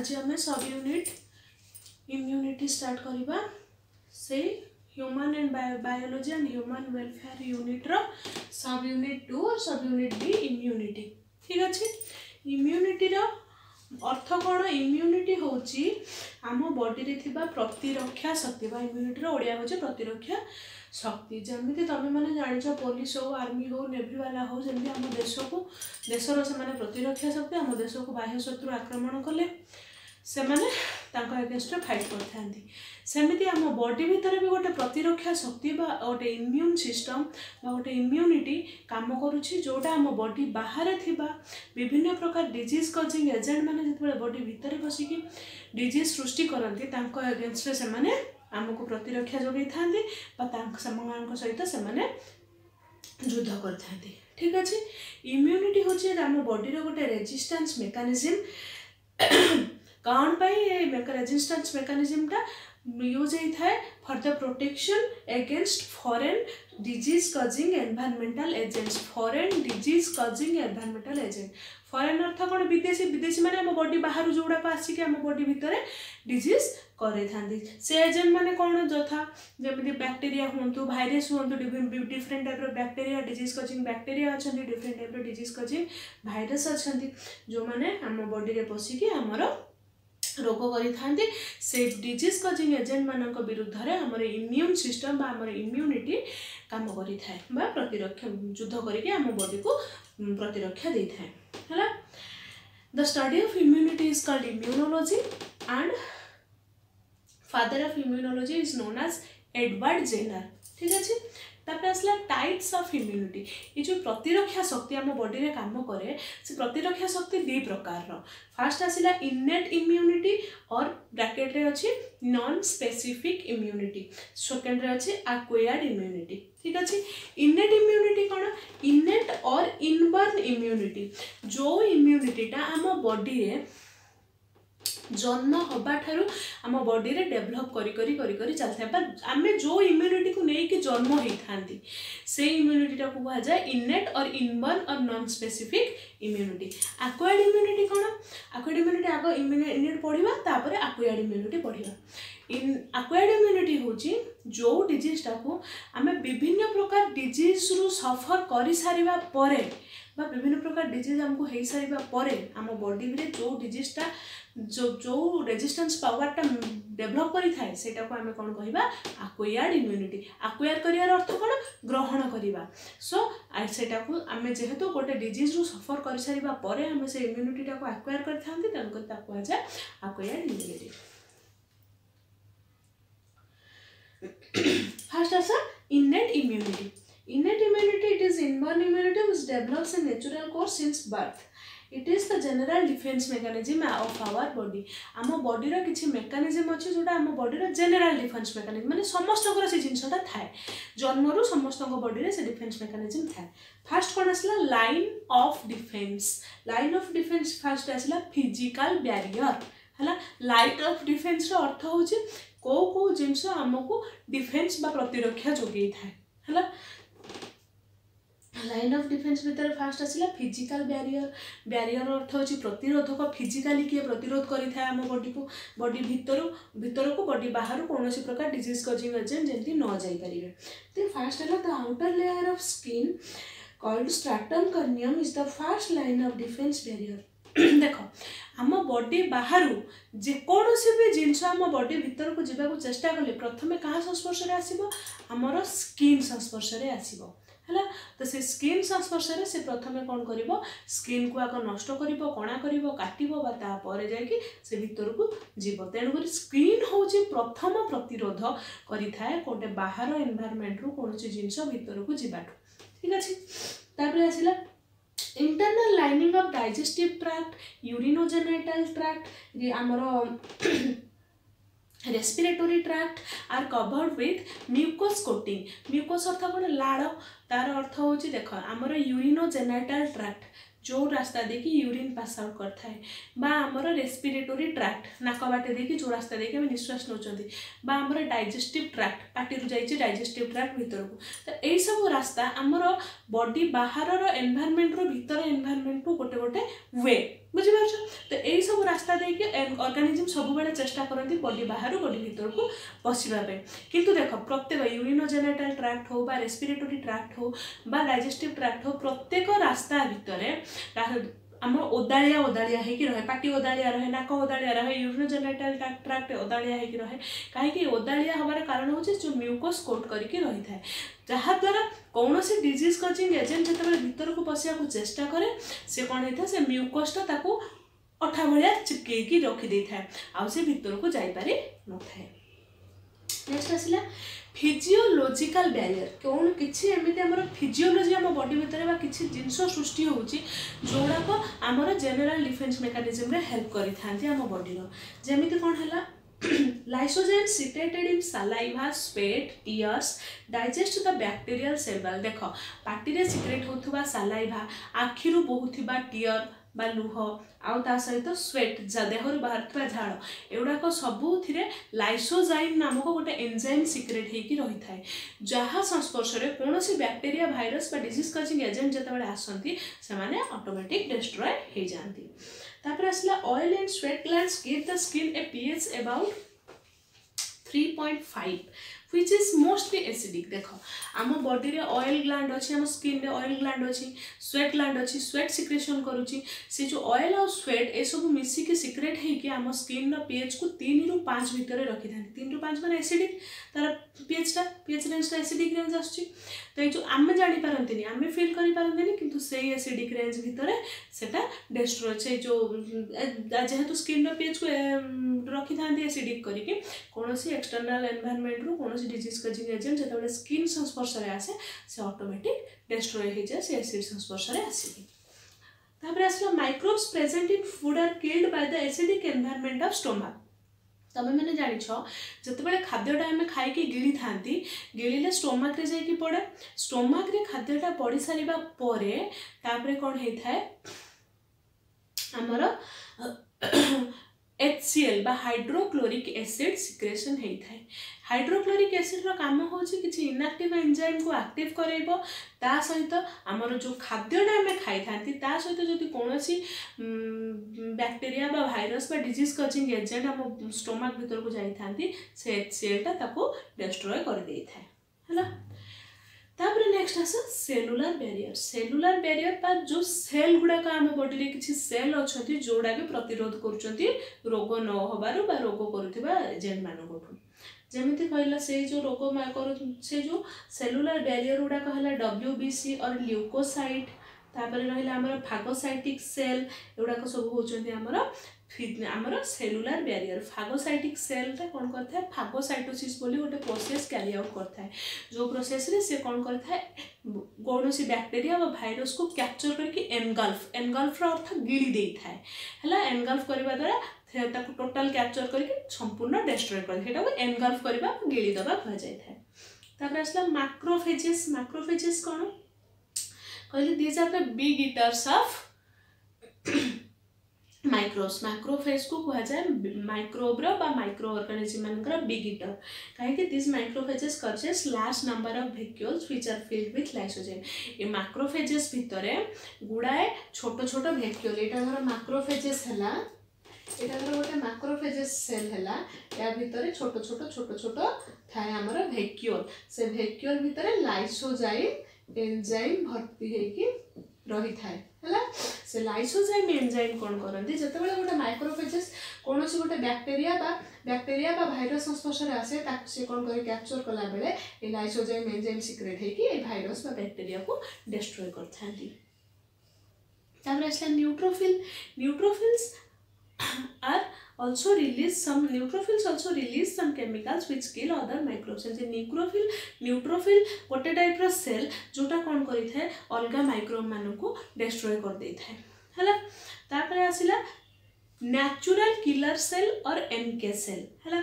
आज आम सब यूनिट इम्यूनिटी स्टार्ट करवा से human and biology and human welfare unit रो सब यूनिट 2 और सब यूनिट बी इम्यूनिटी। ठीक अच्छे। इम्यूनिटी रो अर्थ कौन? इम्यूनिटी होची आम बॉडी रे थिबा प्रतिरक्षा शक्ति बा इम्यूनिटी रो ओडिया होचे प्रतिरक्षा शक्ति। जमी तुम मैंने जान पुलिस हो आर्मी हो नेवी वाला हो जमी आम देश को देशर से प्रतिरक्षा शक्ति आम देश को बाह्य शत्रु आक्रमण कले से अगेंस्ट फाइट करते सेमती आम बॉडी भितर भी गोटे प्रतिरक्षा शक्ति बा गोटे इम्यून सिस्टम बा गोटे इम्यूनिटी काम करुछि जोटा आम बॉडी बाहर थिबा विभिन्न प्रकार डिजीज कॉजिंग एजेंट माने जिते बॉडी भितर बसिकी डिजीज सृष्टि करती अगेंस्ट से आमको प्रतिरक्षा जोगई था सहित से युद्ध करते। ठीक अच्छे। इम्यूनिटी हूँ आम बॉडी गोटे रेजिस्टेंस मेकानिज्म कौन रेजिस्टेंस मेकानिज्मटा यूज होता है for the protection against foreign disease causing environmental agents. Foreign disease causing environmental agent foreign अर्थ कौन? विदेशी विदेशी माने आम बॉडी बाहर जो गुड़ाक आसिक आम बॉडी भितर डिजीज करे से एजेंट माने कौन? यथा जमी बैक्टेरिया हूँ भाइरस हूँ different type bacteria disease causing bacteria अच्छा different type disease causing virus अच्छा जो मैंने आम बॉडी रे पशिकी आमर रोग करी से डिजीज कॉजिंग एजेंट मानक विरुद्ध रे हमर इम्यून सिस्टम बा हमर इम्यूनिटी काम करी थाए बा प्रतिरक्षा युद्ध करके आम बॉडी को प्रतिरक्षा दे थाए हैला। The study of immunity is called immunology and father of immunology is known as Edward Jenner. ठीक अच्छे। तापर आसला टाइप्स ऑफ इम्यूनिटी। ये जो प्रतिरक्षा शक्ति आम बॉडी रे काम करे से प्रतिरक्षा शक्ति दो प्रकार रो। फास्ट आसला इनेट इम्यूनिटी और ब्रैकेट रे अछि नॉन स्पेसिफिक इम्यूनिटी। सेकंड रे अछि एक्वायर्ड इम्यूनिटी। ठीक अच्छे। इनेट इम्यूनिटी कौन? इनेट और इनबर्न इम्यूनिटी जो इम्यूनिटीटा आम बॉडी रे जन्म हवा ठारू आम बॉडी रे डेभलप करी करी करी करी चलता है आम जो इम्यूनिटी को लेकिन जन्म होता से इम्यूनिटीटा को कहा जाए इनेट और इनबर्न और non specific immunity. Acquired immunity कौन? एक्वायर्ड इम्यूनिटी आग इनेट पढ़ा तापर एक्वायर्ड इम्यूनिटी पढ़ा। एक्वायर्ड इम्यूनिटी हूँ जो डिजीजटा को आम विभिन्न प्रकार डिजीज रु सफर कर सारिबा परे बा विभिन्न प्रकार डिजीज आमको हो सारिबा परे आम बॉडी रे जो डिजीजटा जो रेजिस्टेंस पावरटा डेभलप करी थाए सेटा को आमे कोन कहिबा एक्वायर्ड इम्यूनिटी। एक्वायर करियार अर्थ कोन? ग्रहण करिबा। सो सेटा को आमे जेहेतु गोटे डिजीज रु सफर कर सारिबा परे आमे से इम्यूनिटीटा को एक्वायर कर थांती तन को ताको आ जाय एक्वायर्ड इम्यूनिटी। फर्स्ट आसा innate immunity. Innate immunity, it is inborn immunity which develops in natural course since birth. It is the general defense mechanism of our body. आम बॉडी रो किछि मेकानिज्म अछि जोटा आम बॉडी रो जनरल डिफेंस मेकानिज्म माने समस्तकर से जिनसटा थाए जन्म रु समस्तक बॉडी रे से डिफेंस मेकानिज्म थाए। फर्स्ट कोन आसला line of defence. Line of defence first आसला फिजिकल बैरियर हला। लाइन ऑफ डिफेंस रो अर्थ होछि को जिनस हमको डिफेंस बा प्रतिरक्षा जोगई थाए हला। लाइन ऑफ डिफेंस भीतर फास्ट आसला फिजिकल बैरियर। बैरियर अर्थ होची प्रतिरोधक फिजिकली किए प्रतिरोध करी थाए आम बॉडी को बॉडी भीतर को बॉडी बाहर कौन प्रकार डिजीज कॉजिंग एजेंट जमती न जाई परिबे। तो फास्ट है the outer layer of skin called stratum corneum is the first line of defence barrier. देखो आम बॉडी बाहर जेकोसी भी जिनस आम बॉडी भीतर को जावाक चेष्टा कले प्रथमे क्या संस्पर्श में आसो? आमर स्किन संस्पर्श में आसो है। तो से स्किन संस्पर्श से प्रथमे कौन कर स्किन को आग नष्ट कर कणा कर काटपर जा भीतर को जीव। तेणुक स्किन हूँ प्रथम प्रतिरोध करें गोटे बाहर एनवायरमेंट रु कौन जिनस भीतर को जीवाठू। ठीक अच्छे। तापर आसला internal lining of digestive tract urinogenital tract आमर respiratory tract are covered with mucus coating. Mucus अर्थ कौन? लाड़। तार अर्थ हूँ देख आमर यूरिनोजेनिटल ट्रैक्ट जो रास्ता देखी यूरिन पास आउट करता है बा आमर रेस्पिरेटरी ट्रैक्ट नाक बाटे देखी जो रास्ता देखी आम निश्वास नौकरी बा आमर डाइजेस्टिव ट्रैक्ट पार्टी जाइए डाइजेस्टिव ट्रैक्ट भीतर को। तो यही सब रास्ता आमर बॉडी बाहर एनवायरमेंट रो भीतर एनवायरमेंट को गोटे गोटे वे बुझिपार। तो यही सब रास्ता देके ऑर्गेनिज्म सब बेले चेष्टा करती बॉडी बाहर बॉडी भीतर को पशिबापे। किंतु देख प्रत्येक यूरिनोजेनिटल ट्रैक्ट हो बा रेस्पिरेटरी ट्रैक्ट हो बा डाइजेस्टिव ट्रैक्ट हो प्रत्येक रास्ता भितर आम ओदाड़िया ओदाड़िया होगी रहे, पाटी ओदाड़िया रहे, नाक ओदाड़िया रहे, यूरिनोजेनिटल ट्रैक्ट ओदाड़िया होगी रहे। कहीं ओदाड़िया हमारे कारण हूँ जो म्यूकस कोट करके रही था, जहाद्वारा कौन सी डिजीज कजिंग एजेंट जो भीतर को पशिया को चेष्टा करे से कौन होता है से म्यूकसटा ताको अठा भाया चिपकई रखी था आ से भीतर को जापारि न था। नेक्स्ट आसला फिजियोलॉजिकल बैरियर। कौन किसी एमती आम फिजियोलॉजी आम बॉडी भितर किसी जिनस सृष्टि होउची जोड़ाक आमर जेनेराल डिफेन्स मेकानिज्म रे हेल्प करि थांती आम बॉडी रो। जेमिति कोन हला lysozyme secreted in saliva sweat tears digest the bacterial cell wall. देख पार्टी रे सिक्रेट होथुबा सलाइवा आखिरु बहुथिबा टीयर बा लुह आउ ता सहित स्वेट देहरु बाहर झाड़ एगुड़ाक सबुथिरे लाइसोजाइम नामक गोटे एंजाइम सिक्रेट होगी रही थाए, जहाँ संस्पर्श में कौन बैक्टीरिया भाइरस बा डिजीज कजिंग एजेंट जिते आसती से ऑटोमेटिक डिस्ट्रॉय हो जाती। तापर आसला oil and sweat glands give the skin A pH about 3.5 which is mostly acidic। देख आम बॉडी रे ऑयल ग्लैंड अच्छी, आम स्किन रे ऑयल ग्लैंड अच्छी, स्वेट ग्लैंड अच्छी, स्वेट सिक्रेशन करुच्ची से जो ऑयल और स्वेट ये सब मिसिकी सिक्रेट होगी आम स्किन पीएच को 3 ରୁ 5 भितर रखी था। 3 ରୁ 5 माने एसिडिक, तार पीएच रेंज एसिडिक रेंज आसुची। तो ये जो आम जापारती आम फिल करें किंतु से एसिडिक रेंज भितर सेटा डिस्ट्रॉय से जो जेहेतु स्किन पीएच को रखी था एसिडिक करके कौन एक्सटर्नल एनवायरनमेंट रू कौन डिजीज कजिंग एजेंट जो स्किन संस्पर्श में आसे से ऑटोमेटिक डिस्ट्रॉय हो जाए से एसिड संस्पर्श में आसिक। तापर आसला microbes present in food are killed by the acidic environment of stomach. तमें मैंने जानिछ जिते खाद्यटा आम खाई गिली था गिले स्टोमक रे जाइए पड़े, स्टोमक रे खाद्यटा पड़ सारा पर कौन होता है आमर HCl बा हाइड्रोक्लोरिक एसिड सिक्रेशन होता है। हाइड्रोक्लोरिक एसिड रो काम होची किछि इनएक्टिव एंजाइम को एक्टिव करेबो, ता सहित आमर जो खाद्यटा आम खाई थांती ता सहित जदि कोनोसी बैक्टीरिया बा भाइरस बा डिजीज कजिंग एजेंट आम स्टोमक भीतर को जाई थांती से HCl टा ताको डिस्ट्रॉय कर देई थाए हला। तापर नेक्स्ट आस सेलुलर बैरियर। सेलुलर बैरियर पर जो सेल गुड़ाक आम बॉडी रे किछि सेल अच्छी जोड़ा भी प्रतिरोध करुँच रोग न होबारु बा रोग करुवा एजेंट मानक जमीती कहला से जो रोग से जो सेलुलर बैरियर गुड़ाक है WBC और ल्यूकोसाइट, तापर रहा आमर फागोसाइटिक सेल एगुड़ाक सब होचंती आमर सेलुलर बैरियर। फागोसाइटिक सेलटा कौन करता है फागोसाइटोसिस बोली गोटे प्रोसेस कैरी आउट करता है, जो प्रोसेस रे से कौन करता है कौन सी बैक्टीरिया व भाइरस को कैप्चर करके एनगल्फ अर्थ गिली दे था है। एनगल्फ करने द्वारा टोटाल कैप्चर करके संपूर्ण डिस्ट्रॉय कर एनगल्फ करवा गिली दबा कह जाए। तापर आसला मैक्रोफेजेस। मैक्रोफेजेस कौन कहले these are the big eaters of microbes. Macrophage को कह जाए माइक्रोब बा माइक्रो ऑर्गेनिज्म मानकर बिग ईटर कहीं दिस माइक्रोफेजेस करजेस large number of vacuoles which are filled with lysozyme. ये मैक्रोफेजेस भितर गुड़ाए छोट छोट वैक्यूल यहाँ मैक्रोफेजेस है यहाँ गोटे मैक्रोफेजेस सेल है या भितर छोट छोट छोट छोट थाए आमर वैक्यूल से वैक्यूल भितर लाइसोजाइम एंजाइम भर्ती होगी रही थाए है। से लाइसोजाइम एंजाइम कौन करती जिते गोटे माइक्रोफेजेस कौन गोटे बैक्टीरिया बा भाइरस संस्पर्श में आसे से कौन कर कैप्चर कला बेले ये लाइसोजाइम एंजाइम सिक्रेट होगी भाइरस बा बैक्टीरिया को डिस्ट्रॉय करथांती। तापर आसला neutrophil. Neutrophils are also release some neutrophils also release some chemicals which kill other microbes। Neutrophil गोटे टाइप रो सेल जोटा कौन करि थाए अलगा माइक्रोब मान को डिस्ट्रॉय कर दे थाए हैला। तापर आसिला नेचुरल किलर सेल और NK सेल है।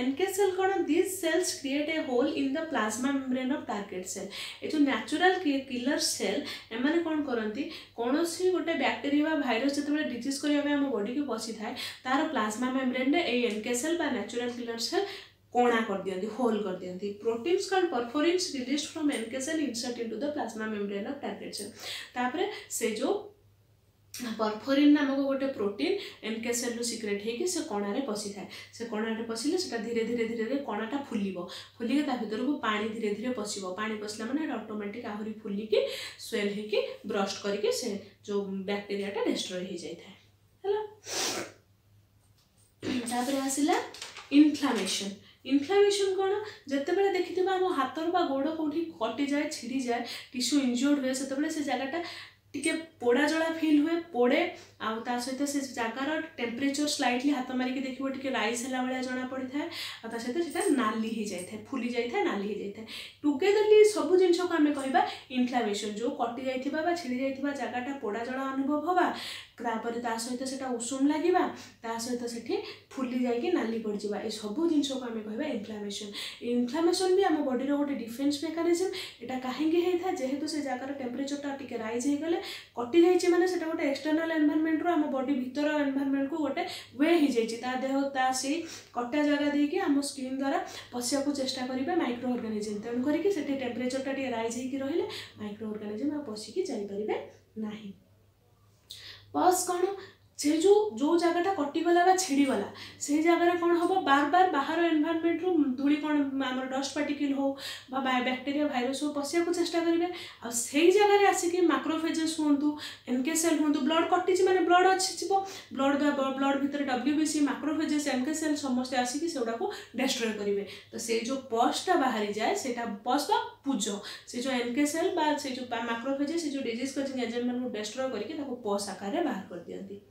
NK सेल कौन this cells create a hole in the plasma membrane of target cell. ये जो नेचुरल किलर सेल एमाने कौन करती कौन सी गोटे बैक्टीरिया भाइरस जिते डिजीज करने आम बॉडी को पशि थाए तार प्लाज्मा मेम्ब्रेन रे NK सेल बा नेचुरल किलर सेल कोणा कर दियंती होल कर दियंती। Proteins called perforins released from NK cell insert into the plasma membrane of target cell. तापर से जो परफोरिन नामक गोटे प्रोटीन एनके सेल रु सिक्रेट होगी से कणारे पशि थाए से कणारे पशिले से धीरे धीरे धीरे धीरे कणाटा फुलिक ता भीतर को पानी धीरे धीरे पशिबो पानी पशिला माने ऑटोमेटिक आहुरी फुलिकी स्वेल होगी ब्रस्ट करके से जो बैक्टीरियाटा डिस्ट्रॉय हो जाए है। तापर आसिला इन्फ्लामेशन। इन्फ्लामेशन कौन जिते बड़े देखि आम हाथर बा गोड़ कौटी कटि जाए छिड़ी जाए टिश्यू इंजर्ड हुए से जगह टिके पोड़ा जला फील हुए पोड़े आ सहित से जगार टेम्परेचर स्लाइटली हाथ मारिक देखिए टिके राइज है भाया जना पड़ी था सहित नाली हो जाए फुली जाए नाली हो जाए टुगेदरली सब जिन को आम कह इन्फ्लामेशन जो कटि जाइए छिड़ी जाइए जगटा पोड़ा जला अनुभव हवा तापर सहित से उषुम लगे सहित से फुली जाकि नाली पड़जा ये सब जिन को आम कह इन्फ्लामेशन। इन्फ्लामेशन भी आम बॉडी गोटे डिफेन्स मेकानिजम यहाँ कहीं होता है जेहेतु से जगार टेम्परेचरटा टिके राइज हो गले कटि जाइए माने सेटा गोटे एक्सटर्नल एनवायरनमेंट रो आम बॉडी भीतर एनवायरनमेंट को गोटे वे हो जाइए देह ता से कटा जगह देकी आम स्किन द्वारा पशिया को चेष्टा करेंगे माइक्रो ऑर्गेनिजम तेणु करके से टेम्परेचरटा टिके राइज हो रही माइक्रो ऑर्गेनिजम आ पशिकी जापारे ना। पस कौन से जो जगटा कटिगला बा छिड़ीगला से जगह कौन हम बार बार बाहर एनवायरनमेंट रू धूली कौन आम डस्ट पार्टिकल हो बैक्टीरिया भाइरस हो पशिया को चेष्टा करेंगे आ से जगह आसिक मैक्रोफेजेस हूँ एनके सेल हूँ ब्लड कटि माने ब्लड अच्छी ब्लड भितर WBC मैक्रोफेजेस एनके सेल समस्त आसिक से को डिस्ट्रॉय करेंगे तो से जो पसटा बाहरी जाए से पस बा पूज से जो एनके सेल से जो मैक्रोफेजेस से जो डिजीज कॉजिंग एजेंट मान डिस्ट्रॉय करके पस आकार बाहर कर दियंती है।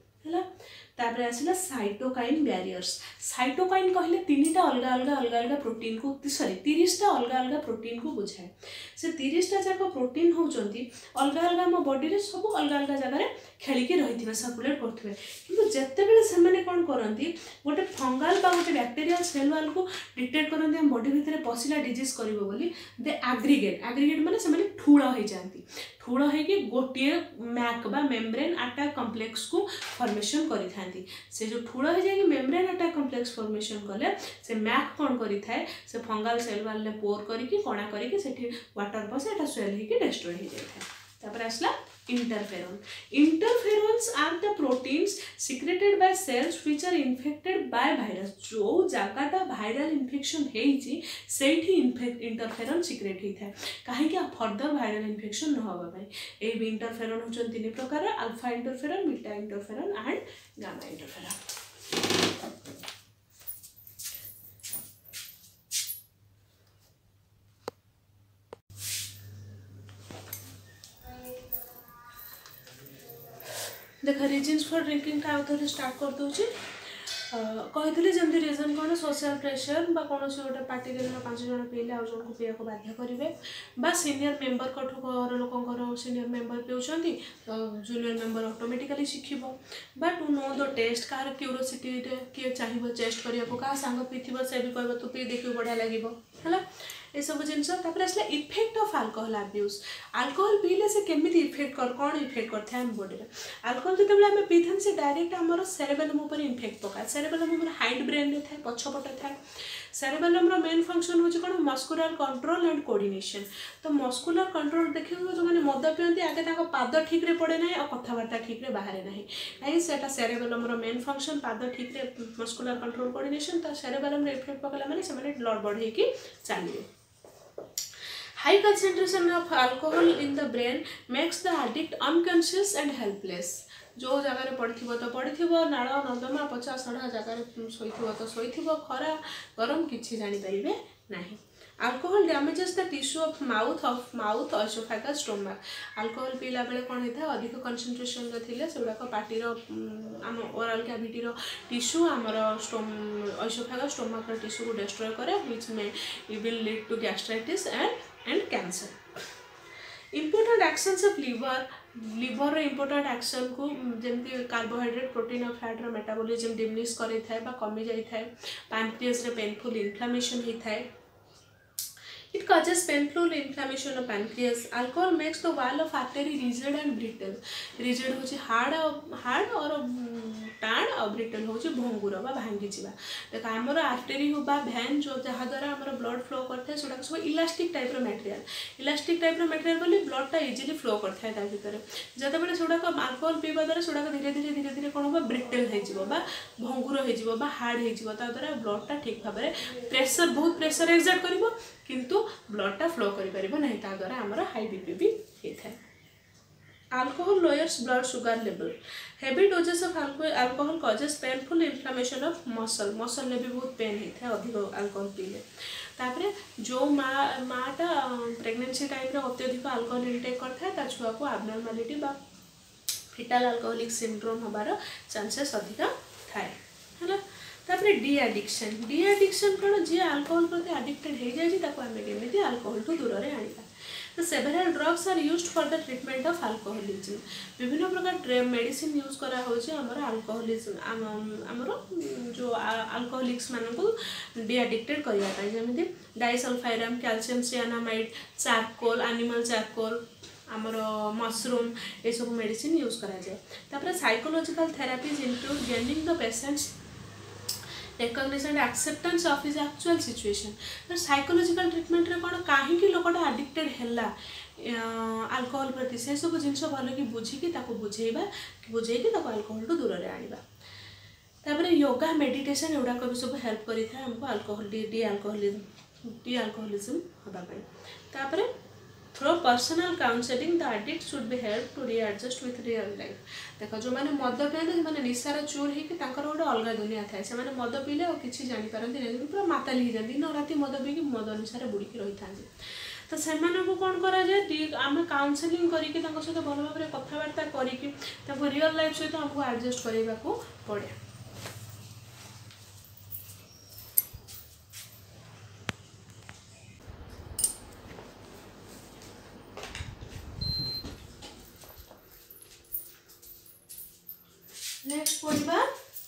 तापर आसला साइटोकाइन बैरियर्स। साइटोकाइन कहले तीनटा अलग अलग अलग अलग प्रोटीन को सॉरी 30टा अलग अलग प्रोटीन को बुझाए से 30टा जाक प्रोटीन होचंती अलग अलग हम बॉडी रे सब अलग अलग जगह खेलिकी रही सर्कुलेट करथिबे किंतु जत्ते बेले से माने कोन करंती गोटे फंगल बा गोटे बैक्टीरियल सेल वाल को डिटेक्ट करंती हम बॉडी भितर पसिला डिजीज करिवो बोली दे एग्रीगेट माने से माने ठूळ होई जानती ठूळ है कि गोटे मैक बा मेम्ब्रेन अटैक कॉम्प्लेक्स को फॉर्मेशन करि थांती से जो ठूळ हो जाय कि मेम्ब्रेन अटैक कॉम्प्लेक्स फॉर्मेशन कले से मैक कोन करि थाए से फंगल सेल वाल ले पोर करि कि कणा करि कि सेठी वाटर पसे एटा स्वेल हे कि डिस्ट्रॉय हो जाय थाए। तापर आसला interferon. Interferons are the proteins secreted by cells which are infected by virus. जो जगटा viral infection हेइची सेठी interferon secret ही था कहीं क्या further viral infection न होगा भाई ए interferon हो चुन तीन प्रकार alpha interferon, beta interferon and gamma interferon। देखा रीजन्स फॉर ड्रिंकिंग का आउथरे स्टार्ट कर दूची कही जमी रिजन कौन सोशल प्रेशर बा कौन गोटे पार्टी के 5 जन पीले आउ जन को पीया को बाध्य करेंगे बा सीनियर मेंबर कठू घर लोक सीनियर मेंबर पीछे तो जूनियर मेंबर ऑटोमेटिकली शिखब बा टू नो द टेस्ट कार क्यूरोसिटी किए चाहिए टेस्ट करने को क्या सांग पीथी से भी कह तू पी देखिए बढ़िया लगे है ये सब जिनस आसला effect of alcohol abuse. Alcohol पीले से केमी इफेक्ट कर कौन इफेक्ट करते हैं बॉडी में अल्कोहल जो आम पी था से डायरेक्ट आमर सेरेबेलम उपर इफेक्ट पकाए सेरेबेलम आम हाइड ब्रेन में थाए पछपटे थाए सेरेबेलम मेन फंक्शन हूँ कौन मस्कुलर कंट्रोल एंड कोऑर्डिनेशन तो मस्कुलर कंट्रोल देखिए जो मैंने मद पीती आगे पाद ठीक रे पड़े ना और कथबार्ता ठीक रे बाहर ना कहीं से सेरेबेलम मेन फंक्शन पाद ठीक रे मस्कुलर कंट्रोल कोऑर्डिनेशन तो सेरेबेलम इफेक्ट पकड़ा मैंने ब्लड बढ़े कि चलिए। High concentration of alcohol in the brain makes the addict unconscious and helpless। जो जगह पड़ी नाड़ नर्दमा पचा सड़ा जगह शोथ खरा गरम किसी जापर ना। Alcohol damages the tissue of mouth, esophagus, stomach। Alcohol पीला बेले कौन होता है अधिक कंसंट्रेशन रे से गुड़ाक पार्टी आम ओरल कैविटी टिश्यू आमर esophagus स्टोमक टिश्यू को डिस्ट्रॉय करे which may will lead to gastritis and cancer। important actions of liver important action को जमती कार्बोहाइड्रेट प्रोटीन और फैट रो मेटाबॉलिज्म डिमिनिश करे थाए बा कमी जाई थाए पैनक्रियास रे पेनफुल इन्फ्लेमेशन ही थाए it causes painful inflammation of pancreas। alcohol makes the wall of artery rigid and brittle। rigid होची हार्ड और टाण आ ब्रिटल होची भंगुर बा भांगी जिबा देख हमर आर्टरी हो बा वेन जो जहा द्वारा हमर ब्लड फ्लो करथे सेटा सब इलास्टिक टाइप रो मटेरियल बोली ब्लड टा इजीली फ्लो करथे ता भीतर जते बेले सेटा को अल्कोहल पीबा द्वारा सेटा को धीरे धीरे कोन बा ब्रिटल हे जिवो बा भंगुर हे जिवो बा हार्ड हे जिवो ता द्वारा ब्लड टा ठीक भाबरे प्रेशर बहुत प्रेशर एक्सर्ट करिवो किंतु ब्लड टा फ्लो करि परिबो नहीं ता द्वारा हमर हाई बीपी भी हे थाए Alcohol lowers blood sugar level. Heavy doses of alcohol causes painful inflammation of muscle ले भी बहुत पेन होता है अधिक अल्कोहल पीले तापरे जो माटा प्रेगनेंसी टाइम रे अत्यधिक अल्कोहल इंटेक करता है ता छुआ को एब्नॉर्मलिटी बा फिटल अल्कोहलिक सिंड्रोम होबार चांसेस अधिक थाए हैला तापरे डी एडिक्शन कोन जे अल्कोहल प्रति एडिक्टेड हो जाय ताको हमें केमिति अल्कोहल टू दूर रे आनिबा तो several drugs are used for the treatment of alcoholism विभिन्न प्रकार मेडिसिन यूज करा होचे हमर अल्कोहलिज्म हमर जो अल्कोहलिक्स मानन को डी एडिक्टेड करिया पाई जेमिति डाइसल्फाइराम कैल्शियम सियानामाइड चारकोल एनिमल चारकोल हमर मशरूम ए सब मेडिसिन यूज करा जाय तापर psychological therapies include gaining the patients recognition and acceptance of his actual situation तो साइकोलॉजिकल ट्रीटमेंट रे कोन काहे कि लोकटा एडिक्टेड हैला अल्कोहल प्रति से सब जिंस भलो कि बुझी कि ताको बुझेबा ताको अल्कोहल टू दूर रे आनिबा तापरे योगा मेडिटेशन एउडा को भी सब हेल्प करि था हमको अल्कोहल डी अल्कोहलिज्म होबा पय तापरे through personal counselling the addict should be help to readjust with real life देख जो मैंने मद पिए मैंने निशार चूर होकर गोटे अलग दुनिया थाए से मद पीले और किसी जापारती नहीं पूरा माताली हो जाती दिन राति मद पीकी मद निशार बुड़ी रही था तो से कौन कराए आम काउनसेलिंग करके सहित भल भाव में कथबार्ता करके रियल लाइफ सहित आमको एडजस्ट करने को पड़े नेक्स्ट पढ़ा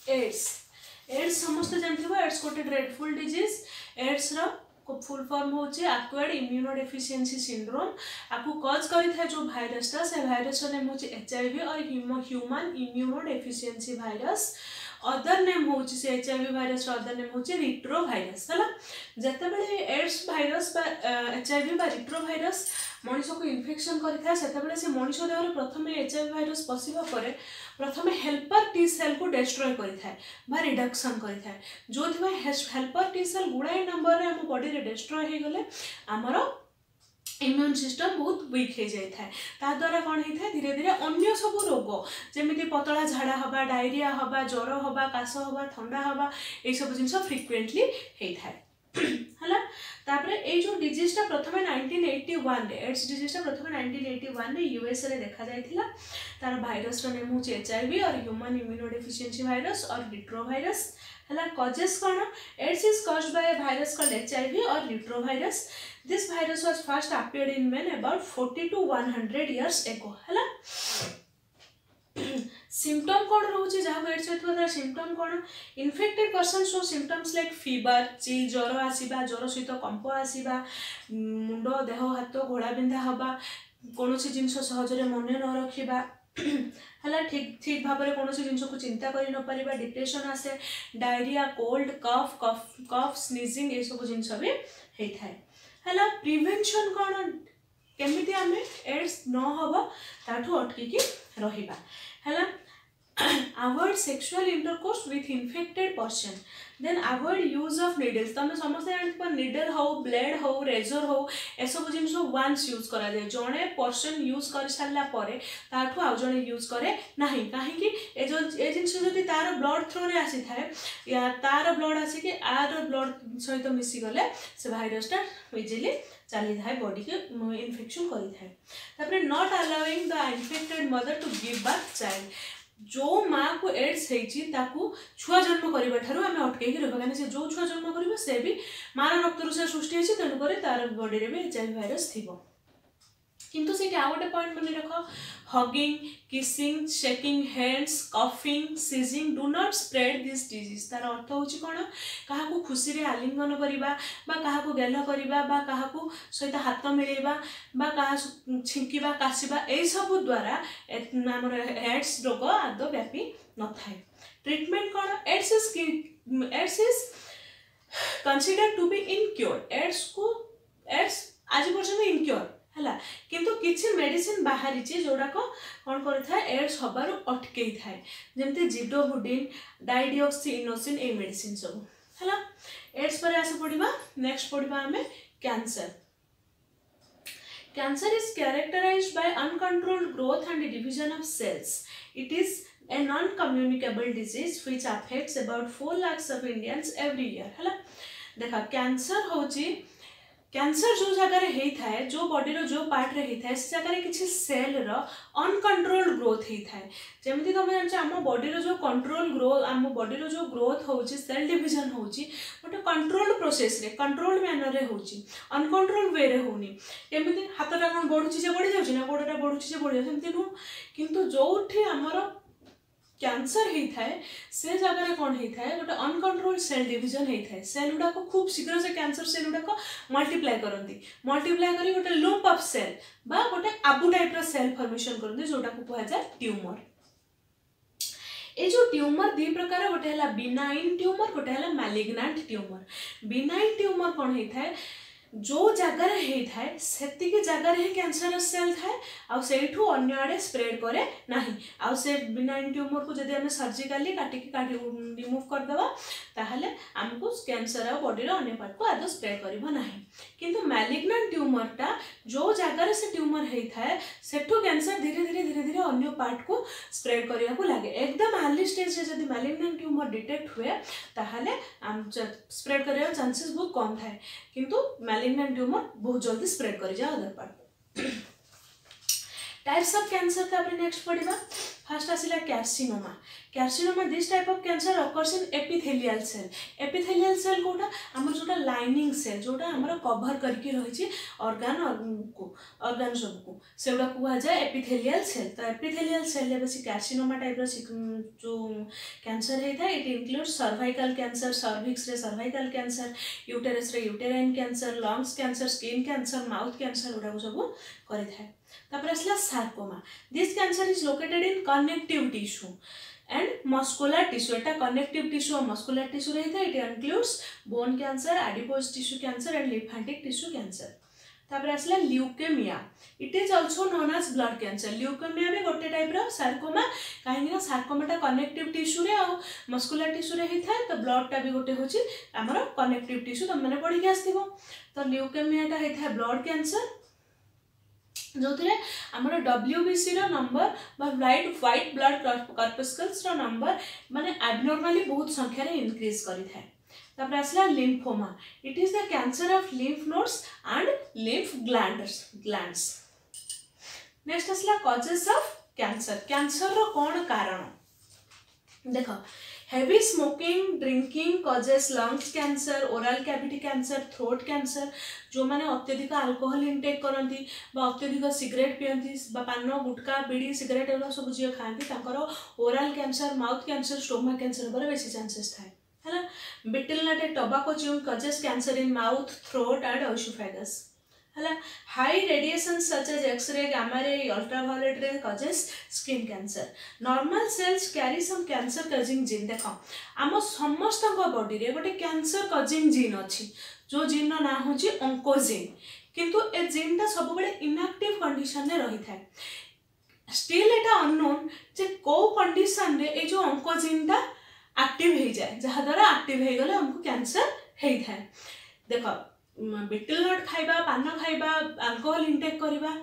एड्स समस्त जानते एड्स गोटे dreadful disease AIDS full form होचे एक्वायर्ड इम्यूनोडेफिशिएंसी सिंड्रोम आपको कॉज करिथा जो भाइरस ता से भाइरस नेम होचे एचआईवी और human immunodeficiency virus other name होची से एचआईवी भाइरस अदर नेम होची रिट्रो भाइरस हला जते बेले एड्स भाइरस बा एचआईवी बा रिट्रो भाइरस मनुष्य को इन्फेक्शन करिथा सेते बेले से मनुष्य देह रे प्रथम एचआईवी भाइरस पसिबा परे प्रथम हेल्पर टी सेल को डिस्ट्रॉय करिथा बा रिडक्शन करिथा जो थि हेल्पर टी सेल गुडाई नंबर रे हम बॉडी रे डिस्ट्रॉय हे गले हमरो इम्यून सिस्टम बहुत वीक हो जाए ता द्वारा कौन होता है धीरे धीरे अन्य सब रोग जमी पतला झाड़ा हवा डायरिया हवा ज्वर हवा काश हवा ठंडा हवा ये सब जिन फ्रिक्वेंटली होता है तापरे ए जो डिजीजटा प्रथम 1981 एड्स डिजीजटा प्रथम 1981 यूएस रे देखा जाइथिला तार भाइरस रो नेम होचे एचआईवी और ह्यूमन इम्यूनोडेफिशिएंसी भाइरस और रिट्रो भाइरस हला कॉजेस कोन AIDS is caused by a virus called HIV और retrovirus this virus was first appeared in men about 40 to 100 years ago हला सिम्पटम कौन रोचे जहाँ एड्स होता सिम्पटम कौन infected person show symptoms like fever ज्वर आसवा ज्वर सहित कंप आसवा मुंड देह हाथ घोड़ा बिंधा हवा कौन सी जिन सहजरे मन न रखा है ठीक भाव में कौन जिन को चिंता कर न पार डिप्रेशन आसे डायरिया कोल्ड कफ स्नीजिंग ये सब जिन भी होता है प्रिवेंशन कौन केमिति आम एड्स न हम ताठू अटकी रहिबा है avoid sexual intercourse with infected person then avoid use of needles तुम समस्त जानते निडल हो ब्लेड हो रेजर हो एसबू जिन वन्स यूज करा जाए जड़े पर्सन यूज कर सारा ताठू आउ जड़े यूज करे ना कहीं जिनस जदि तार ब्लड थ्रो रे आसी थाए या तार ब्लड आसिक आर ब्लड सहित मिसीगले से भाइरसटा इजिली चली थाए बॉडी के इन्फेक्शन करें not allowing the infected mother to give birth child जो माँ को एड्स छुआ जन्म करने आम अटकई रहा कहीं जो छुआ जन्म कर से भी मार रक्त से सृष्टि होती तेणुक तार बॉडी में एचआईवी भाइरस थी किंतु से आउ गोटे पॉइंट मन रख hugging kissing shaking hands coughing sneezing do not spread this disease तार अर्थ हूँ कौन क्या खुशी रे आलिंगन करवा क्या गेल करवा क्या सहित हाथ मिलेबा क्या छिंकिबा काशिबा यही सब द्वारा आमर एड्स रोग आदौ व्यापी न थाए ट्रीटमेंट कौन AIDS is consider to be incure AIDS आज पर्यंत इनक्योर है किंतु किसी मेडिसिन बाहरी जोड़ाक कौन कर एड्स हबार अटकई थाए जमती जिडोबुडिन डाइडिऑक्सिनोसिन ए मेडिसिन सब है एड्स पर आस पढ़ा नेक्स्ट पढ़ा आम cancer Cancer is characterized by uncontrolled growth and division of cells. It is a non-communicable disease which affects about 4 lakhs of Indians every year. है देखा कैंसर होची कैंसर जो जगह होता है जो बॉडी रो जो पार्ट रे होता है से जगह किसी सेल रो अनकंट्रोल्ड ग्रोथ होता है जमती तुम जानते आम बॉडी रो जो कंट्रोल ग्रोथ आम बॉडी रो जो ग्रोथ होची सेल डिवीजन होची गोटे कंट्रोल्ड प्रोसेस रे कंट्रोल्ड मैनर रे होची अनकंट्रोल्ड वे रे होनी केमिति हाथटा कोन बढ़ुची जे बढ़ी जाउची ना गोडटा बढ़ुची जे बढ़ी जाउची एमति नु किंतु जोठी हमर कैंसर होता है से जगह कौन होता है गोटे अनकंट्रोल्ड सेल डिवीजन होता है सेल गुड़ाक खूब शीघ्र से कैंसर सेल गुड़ाक मल्टीप्लाई करती मल्टीप्लाई करी गोटे लूप ऑफ सेल बा गोटे आबू टाइप रो सेल फॉर्मेशन करती जोटा को कहा जाए ट्यूमर ए जो ट्यूमर दी प्रकार गोटे है बिनाइन ट्यूमर गोटे है मैलिग्नांट ट्यूमर बिनाइन ट्यूमर कौन होता है जो जगार होता है सेतिकी जगार ही कैंसर सेल थाए आउ सेठू अन्य आड़े स्प्रेड करे नहीं आउ से बिनाइन ट्यूमर को जदि आम सर्जिकाली काटिकी रिमूव करदेवा ताहले आमको कैंसर आ बॉडी रो अन्य पार्ट को आदौ स्प्रेड करिवो नहीं किंतु मैलिग्नांट ट्यूमरटा जो जगार से ट्यूमर होता है सेठू कैंसर धीरे धीरे धीरे धीरे अन्य पार्ट को स्प्रेड करने को लगे एकदम अर्ली स्टेज रे जदि मैलिग्नांट ट्यूमर डिटेक्ट हुए ताहले स्प्रेड करने चांसेस बहुत कम थाए किंतु मैलिग्नांट ट्यूमर बहुत जल्दी स्प्रेड कर जाए other part types of cancer तापर नेक्स्ट पढ़िबा फर्स्ट आसिला carcinoma this type of cancer occurs in epithelial cell कोटा हमर जोटा लाइनिंग सेल जोटा हमर कवर करके रही ऑर्गन सब को सेउडा कुआ जाए एपिथेलियल सेल तो एपिथेलियल सेल ले बेसी कार्सिनोमा टाइप रो जो कैंसर होता है it includes cervical cancer cervix रे सर्वाइकल कैंसर यूटेरस रे uterine cancer lungs cancer skin cancer mouth cancer गुडा सब करि थाए तापर असला sarcoma this cancer is located in connective tissue and muscular tissue एटा कनेक्टिव टिश्यू और मस्कुलर टिश्यू रहता है it includes bone cancer adipose tissue cancer and lymphatic tissue cancer तापर असला leukaemia it is also known as blood cancer leukaemia भी गोटे type रो sarcoma काहेकि सार्कोमाटा connective tissue रे और मस्कुलर टिश्यू रे होता है तो ब्लडटा भी गोटे होची हमर कनेक्टिव टिश्यू तुम मैंने पढ़ी आसथिबो तो ल्यूकेमियाटा होता है ब्लड कैंसर जो थे आमर WBC रो नंबर व्हाइट ब्लड कॉर्पस्कल्स रो नंबर माने एबनॉर्मली बहुत संख्या रे इंक्रीज करि थाए तापर असला lymphoma it is the cancer of lymph nodes and lymph glands next असला कॉजेस ऑफ कैंसर रो कोन कारण देखो heavy smoking drinking causes lungs cancer oral cavity cancer throat cancer जो माने अत्यधिक अल्कोहल इनटेक करती अत्यधिक सिगरेट पियंती पान गुटका बीड़ी सिगरेट एगुड़ा सब झील खाती oral cancer mouth cancer stomach cancer पर बेसी चांसेस थाए है betel nut tobacco chewing causes cancer in mouth throat and oesophagus है high radiation such as X ray gamma ray ultraviolet ray causes skin cancer normal cells carry some cancer causing gene देख आम समस्त body रे गोटे cancer causing gene अच्छी जो gene ना हूँ ऑन्कोजीन किंतु ए जीनटा सब बड़े इनएक्टिव कंडीशन रे रही था स्टिल एटा अननोन जे को कंडीशन रे ए जो ऑन्कोजीनटा एक्टिव हो जाए जहाँ द्वारा एक्टिव हो गले हमको कैंसर होता है देख बिटिल नट खाइबा पान खाइबा अल्कोहल इनटेक करबा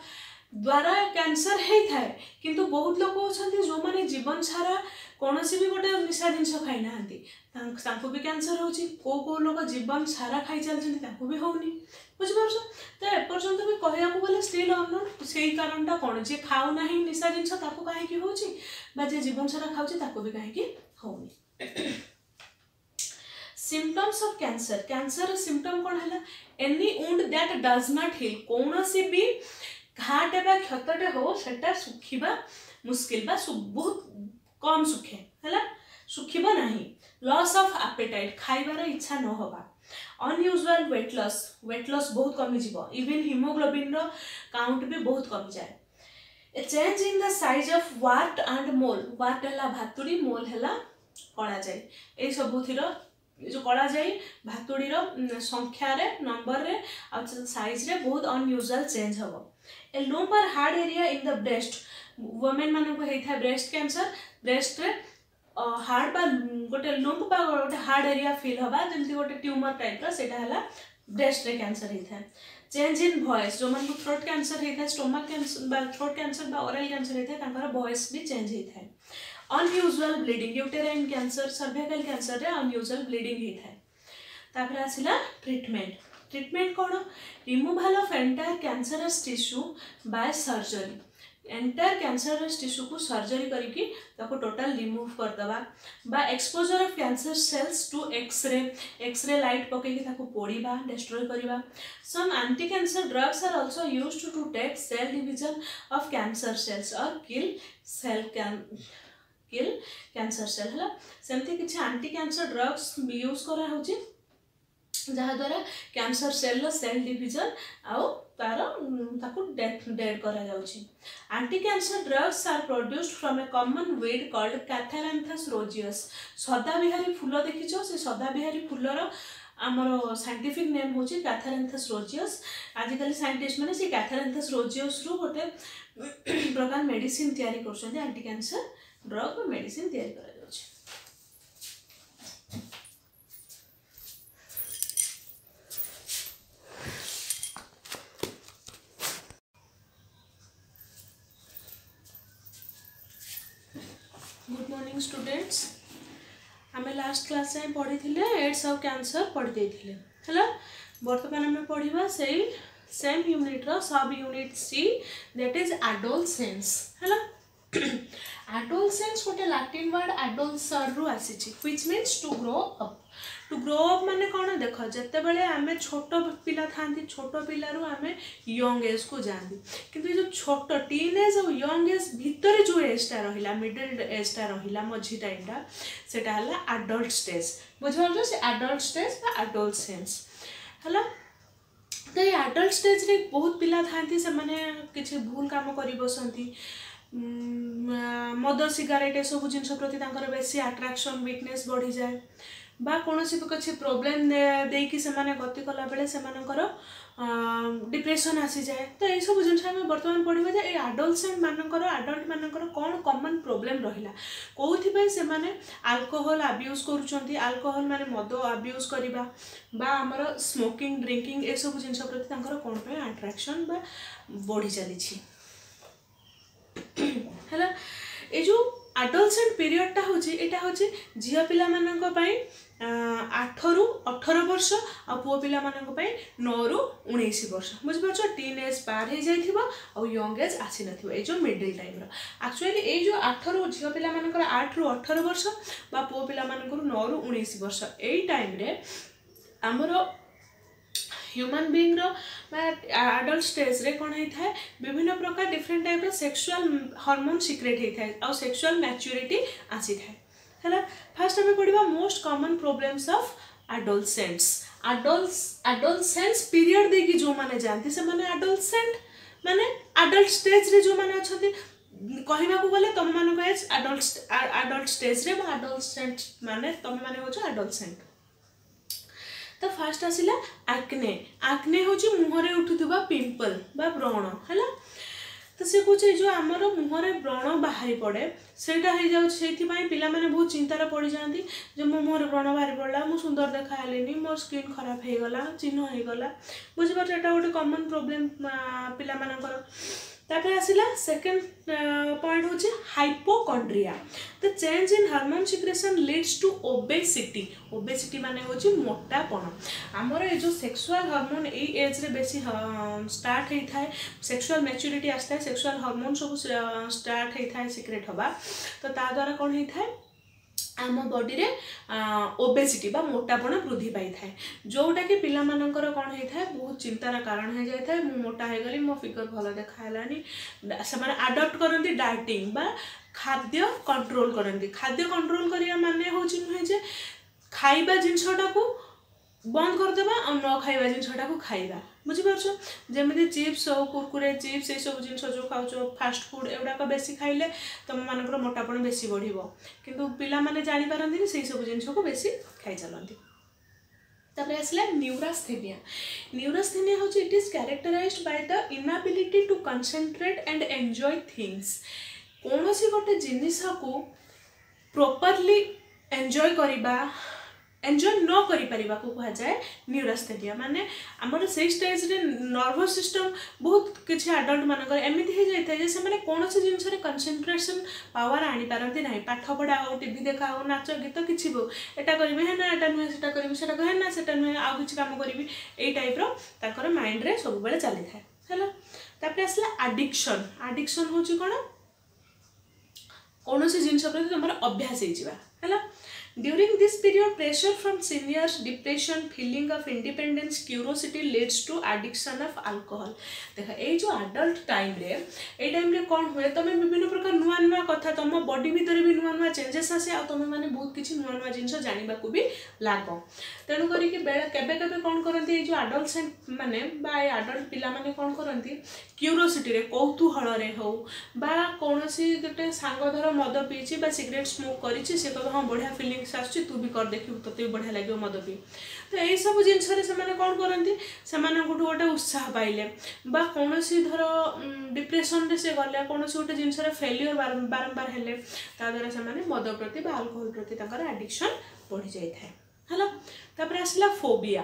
द्वारा कैंसर होता है किंतु बहुत लोग अच्छा जो मैंने जीवन सारा कौन भी गोटे निशा जिन खाई ना भी कैंसर हो कौ लोग जीवन सारा खाई चलते भी होनी बुझिपार तो एपर्यंत भी कहया गले स्टिल अननोन से कारणटा कौन जी खाऊ ना निशा जिन कहीं हो जीवन सारा खाऊ भी कहीं होनी सिम्पटम्स ऑफ कैंसर सिम्पटम कौन है any wound that does not heal कौन सी भी घाटे बा क्षतटे हो सेटा सुखिबा मुश्किल बा बहुत कम सुखे है सुखिबा नहीं लॉस ऑफ एपेटाइट खाइबार इच्छा न होबा अनयूजुअल वेट लॉस बहुत कमी जीवो इवन हीमोग्लोबिन रो काउंट भी बहुत कमी जाए ए change in the size of ward and mole ward है भातुड़ी मोल है कला जाई ए सबुथिर जो कला जाई भातुड़ी संख्या रे नंबर रे आ साइज रे बहुत अनयूजुअल चेंज हबो a lump or hard area in the breast women माने को हेइ था ब्रेस्ट कैंसर ब्रेस्ट रे हार्ड बा गोटे लूम्प बा गोटे हार्ड एरिया फील हबा जेमति गोटे ट्यूमर टाइप रा सेटा हला ब्रेस्ट रे कैंसर हेइ था चेंज इन वॉइस जो मन को थ्रोट कैंसर हेइ था स्टोमक कैंसर बा थ्रोट कैंसर बा ओरल कैंसर हेइ था तांकर वॉइस भी चेंज हेइ था unusual bleeding uterine cancer cervical cancer रे अनयूजुअल ब्लीडिंग हेइ था तापर आसिला ट्रीटमेंट कोन removal of entire cancerous tissue by surgery entire cancerous tissue को सर्जरी करके ताको टोटल रिमूव कर दबा बा exposure of cancer cells to X ray light पके के ताको पोड़ीबा डिस्ट्रॉय करबा some anti cancer drugs are also used to take cell division of cancer cells और किल कैंसर सेल हला सेमती किछि एंटी कैंसर ड्रग्स यूज करा होछि जहा द्वारा कैंसर सेल रो सेल डिवीजन आउ तार ताकू डेड करा जाउछि anti cancer drugs are produced from a common weed called catharanthus roseus सदाबिहारी फूल देखिछो से सदाबिहारी फूलर आमर साइंटिफिक नेम होछि कैथारैंथस रोजियस आजिकल साइंटिस्ट माने से कैथारैंथस रोजियस रु गोटे प्रकार मेडिसिन तयारी करछन्ते एंटी कैंसर ड्रग मेडिसिन तयारी करा जाउछि गुड मॉर्निंग स्टूडेंट्स आमे लास्ट क्लास में पढ़ी थिले एड्स ऑफ कैंसर पढ़ी देथिले हला वर्तमान आमे पढ़िबा सेही सेम यूनिट रो सब unit see that is adolescence हला एडोलसेंस गोटे लैटिन वर्ड एडोलसर रु आसीची which means to grow up माने कोन देख जते बेले आमे छोट पिला थांती छोट पिला रु आमे यंग एज को जांदी किंतु जो छोट टीन एज और यंग एज भीतर जो एज ता रहिला मिडिल एज ता रहिला मझी टाइमटा सेटा हला एडल्ट स्टेज बुझल से एडल्ट स्टेज बा एडोलसेंस हला तो ये एडल्ट स्टेज रे बहुत पिला थांती से माने किछि भूल काम करि बसंती मद सिगारेट सब जिन प्रति बेसी अट्राक्शन वीकनेस बढ़ी जाए बा कौन सी किसी प्रोब्लेम देकी से गति कला बेले से डिप्रेशन आसी जाए तो ये सब जिन बर्तमान पढ़ा जे एडोलसेंट मानकर एडल्ट मानकर कौन कॉमन प्रोब्लेम रहिला कोउथि से माने अल्कोहल अब्यूज करूछंती अल्कोहल माने मद अब्यूज करिबा बा हमर स्मोकिंग ड्रिंकिंग ए सब जिन प्रति कौन पे अट्राक्शन बा बढ़ी चली है ये जो एडोलसेंट पीरियड टा होची एटा होची झिया पिला मानक पई 8 रु 18 वर्ष आ पुओ पिला मानक पई 9 रु 19 वर्ष बुझ परछो टीन एज पार हे जाइथिबो आ यंग एज आसी नथिबो ए जो मिडिल टाइम रो एक्चुअली ए जो 8 रु झिया पिला मानक 8 रु 18 वर्ष बा पुओ पिला मानक 9 रु 19 वर्ष ए टाइम रे हमरो ह्यूमन बीइंग रो एडल्ट स्टेज रे कोन हेइ थाए विभिन्न प्रकार डिफरेंट टाइप रो सेक्सुअल हार्मोन सीक्रेट हेइ थाए आ सेक्सुअल मैच्योरिटी आसी थाए हला फर्स्ट हमें पढिबा most common problems of adolescence period दे की जो माने जानती से माने एडोलसेंट माने एडल्ट स्टेज रे जो माने अछथि कहिबा को बोले तुम मानको एज एडल्ट स्टेज रे बा एडोलसेंट माने तुम माने होछ एडोलसेंट तो फास्ट आसिला एक्ने होची मुहरे उठुथबा पिंपल बा व्रण हैला तो से कुछ जो आमर मुहरे व्रण बाहरी पड़े सेटा हो जाउ सेथि पई पिला माने बहुत चिंतार पड़ी जांती जो मो मुहरे व्रण बाहरी पड़ला मु सुंदर देखा हलेनी मोर स्किन खराब हे गला चिन्ह हे गला बुझि पर एटा गोटे कॉमन प्रॉब्लम पिला मानकर तापर आसिला सेकंड पॉइंट होची hypochondria the change in hormone secretion leads to obesity माने होची मोटापन हमर ए जो सेक्सुअल हार्मोन ए एज रे बेसी स्टार्ट हेइ थाए सेक्सुअल मैच्योरिटी आस्ता है सेक्सुअल हार्मोन सब स्टार्ट हेइ थाए सीक्रेट हबा तो ता द्वारा कोन हेइ थाए आम बॉडी रे ओबेसिटी बा मोटापन वृद्धि पाई थाए जोटा कि पिला मानकर कोन हेइ थाए बहुत चिंतार कारण हो जाय थाए मु मोटा हे गली मो फिगर भलो देखालानी से माने अडॉप्ट करंती डाइटिंग बा खाद्य कंट्रोल करंती खाद्य कंट्रोल करिया माने होची नहे जे खाइबा जिंसटा को बंद कर देबा और न खाइबा जिंसटा को खाइबा बुझिपार जमी चिप्स हो कुरकुरे चिप्स ये सब जिन जो खाओ फास्ट फूड एगुड़ाक बेसी खाइले तुम मानकर मोटापण बेसी बढ़ किंतु पिला माने जानी पारंती से सब जिन को बेसी खाई चलती तापर आसला न्यूरास्थेनिया न्यूरास्थेनिया हूँ it is characterised by the inability to concentrate and enjoy things कौन सी गोटे जिनिस को प्रॉपर्ली एंजॉय करिबा एंजॉय न करि परिबा को कहा जाए न्यूरास्थेनिया माने हमर से स्टेज रे नर्वस सिस्टम बहुत किछि एडल्ट मानकर एमिति हे जाय जे से माने कोन से जिंस रे कंसंट्रेशन पावर आनी पारंती नाही पाठ पढ़ा हो टीवी देखा हो नाच गीत किछि बो एटा करबे है ना एटा नुहे सेटा करबे सेटा कहे ना सेटा नुहे आ किछि काम करबी एई टाइप रो ताकर माइंड रे सब बेले चली थाए हैला तापर असला एडिक्शन एडिक्शन होची कोन कौन से जिन प्रति तुम अभ्यास है during this period pressure from seniors depression feeling of independence curiosity leads to addiction of alcohol देख ये जो एडल्ट टाइम रे कौन हुए तुम विभिन्न प्रकार नुआ नुआ कथा तुम बॉडी भीतर भी नुआ नुआ चेंजेस आसे आ तुम मैंने बहुत किसी नुआ नुआ जिन जानवा भी लाग तेणु करके कौन करती जो एडल्ट माने एडल्ट पिला माने कौन करती क्यूरोसिटी रे कौतूहल रे हो बा कौन गोटे सांग धर मद पीची बा सिगरेट स्मोक करिछि से कह हाँ बढ़िया फीलिंग्स आसुची तू भी कर देखिबू तते भी बढ़िया लगे मद पी तो यही सब जिनस से कौन करती से गोटे उत्साह पाइले बा कौन धर डिप्रेशन रे से गले कौन गोटे जिनस फेल्यूर बारंबार हेले ता द्वारा से मद प्रति बा अल्कोहल प्रति ताकर एडिक्शन बढ़ी जाए है तापर आसला फोबिया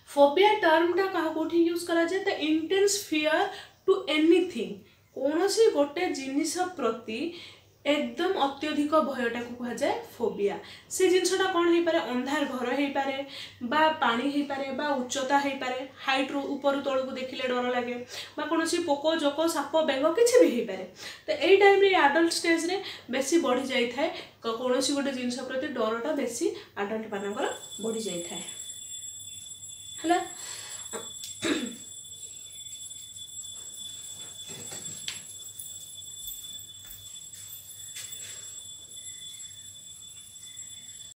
फोबिया टर्मटा क्या कौटी यूज करा जाए the intense fear to anything कौन सी गोटे जिनिस प्रति एकदम अत्यधिक भयटा को कह जाए फोबिया से जिनसटा कौन हो पारे अंधार घर हो पारे बा पानी हो पारे बा उच्चता हो पारे हाइट रू ऊपर तल को देखिले डर लगे बा कौन पोक जोक साप बेंग किसी भी हो पारे तो यही टाइम रे एडल्ट स्टेज रे बेसी बढ़ी जाए कौन सी गोटे जिनस प्रति डरटा बेसी एडल्ट मानकर बढ़ी जाए है